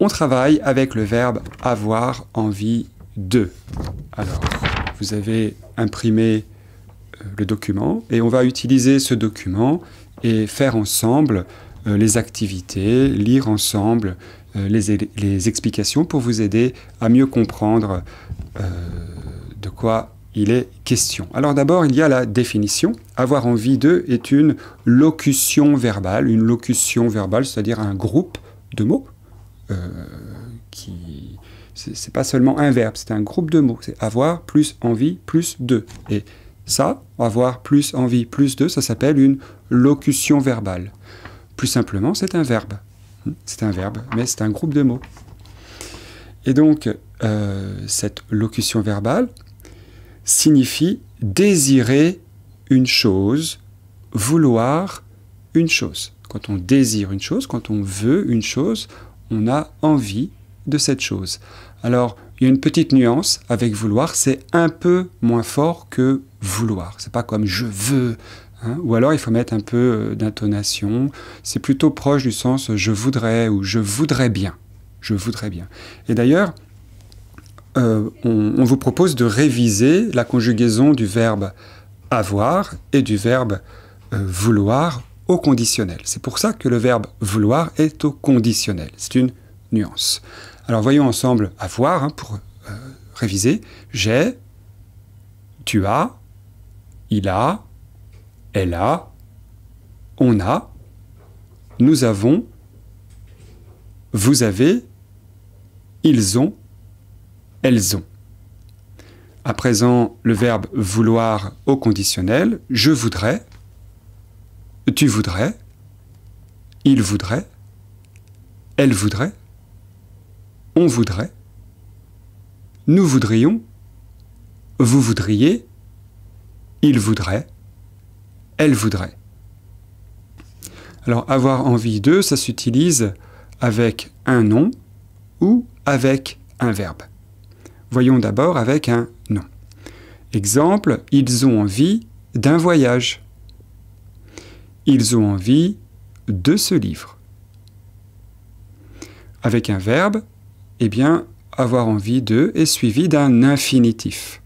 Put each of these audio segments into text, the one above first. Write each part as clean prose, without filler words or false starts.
On travaille avec le verbe avoir envie de. Alors, vous avez imprimé le document et on va utiliser ce document et faire ensemble les activités, lire ensemble les explications pour vous aider à mieux comprendre de quoi il est question. Alors d'abord, il y a la définition. Avoir envie de est une locution verbale. Une locution verbale, c'est-à-dire un groupe de mots c'est pas seulement un verbe, c'est un groupe de mots. C'est avoir plus envie plus de. Et ça, avoir plus envie plus de, ça s'appelle une locution verbale. Plus simplement, c'est un verbe. C'est un verbe, mais c'est un groupe de mots. Et donc, cette locution verbale signifie désirer une chose, vouloir une chose. Quand on désire une chose, quand on veut une chose, on a envie de cette chose. Alors, il y a une petite nuance avec vouloir, c'est un peu moins fort que vouloir. C'est pas comme je veux, hein, ou alors il faut mettre un peu d'intonation. C'est plutôt proche du sens je voudrais ou je voudrais bien. Je voudrais bien. Et d'ailleurs, on vous propose de réviser la conjugaison du verbe avoir et du verbe vouloir au conditionnel. C'est pour ça que le verbe vouloir est au conditionnel. C'est une nuance. Alors voyons ensemble avoir, hein, pour réviser. J'ai, tu as, il a, elle a, on a, nous avons, vous avez, ils ont, elles ont. À présent, le verbe vouloir au conditionnel. Je voudrais, tu voudrais, il voudrait, elle voudrait, on voudrait, nous voudrions, vous voudriez, il voudrait, elle voudrait. Alors, avoir envie de, ça s'utilise avec un nom ou avec un verbe. Voyons d'abord avec un nom. Exemple, ils ont envie d'un voyage. Ils ont envie de ce livre. Avec un verbe, eh bien, avoir envie de est suivi d'un infinitif.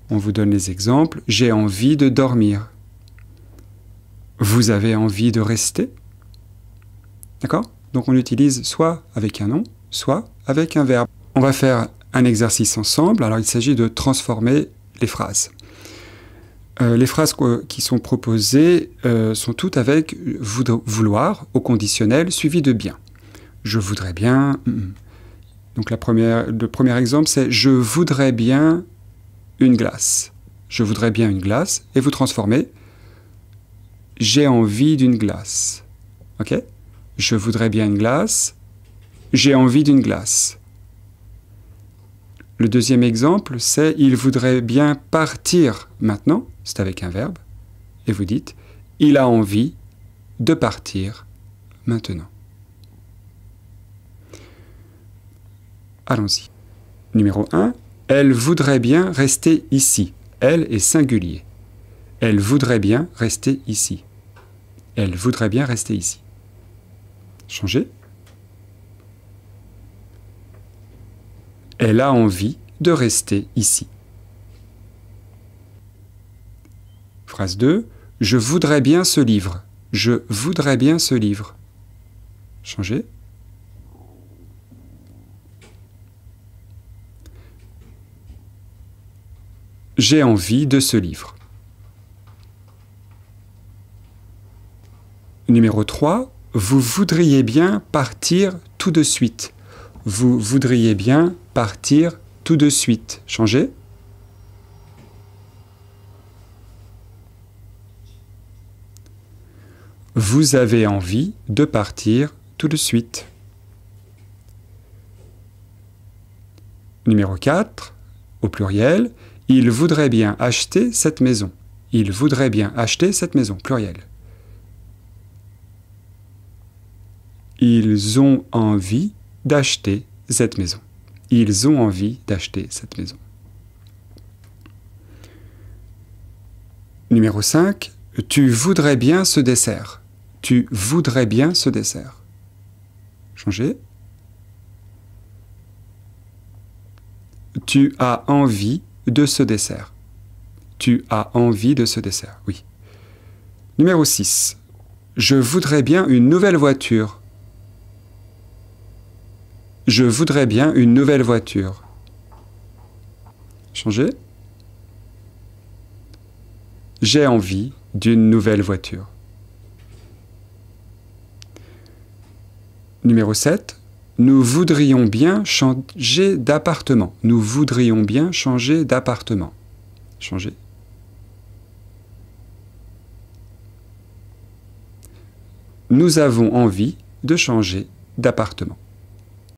On vous donne les exemples. J'ai envie de dormir. Vous avez envie de rester. D'accord? Donc on utilise soit avec un nom, soit avec un verbe. On va faire un exercice ensemble. Alors il s'agit de transformer les phrases. Les phrases qui sont proposées sont toutes avec vouloir au conditionnel suivi de bien. Je voudrais bien... Donc le premier exemple, c'est « Je voudrais bien une glace ». Je voudrais bien une glace. Et vous transformez « J'ai envie d'une glace ». Ok ? Je voudrais bien une glace. J'ai envie d'une glace. Le deuxième exemple, c'est « Il voudrait bien partir maintenant ». C'est avec un verbe. Et vous dites « Il a envie de partir maintenant ». Allons-y. Numéro 1. Elle voudrait bien rester ici. Elle est singulier. Elle voudrait bien rester ici. Elle voudrait bien rester ici. Changez. Elle a envie de rester ici. Phrase 2. Je voudrais bien ce livre. Je voudrais bien ce livre. Changez. J'ai envie de ce livre. Numéro 3. Vous voudriez bien partir tout de suite. Vous voudriez bien partir tout de suite. Changez. Vous avez envie de partir tout de suite. Numéro 4. Au pluriel. Il voudrait bien acheter cette maison. Il voudrait bien acheter cette maison. Pluriel. Ils ont envie d'acheter cette maison. Ils ont envie d'acheter cette maison. Numéro 5. Tu voudrais bien ce dessert. Tu voudrais bien ce dessert. Changez. Tu as envie de ce dessert. Tu as envie de ce dessert, oui. Numéro 6. Je voudrais bien une nouvelle voiture. Je voudrais bien une nouvelle voiture. Changer. J'ai envie d'une nouvelle voiture. Numéro 7. Nous voudrions bien changer d'appartement. Nous voudrions bien changer d'appartement. Changer. Nous avons envie de changer d'appartement.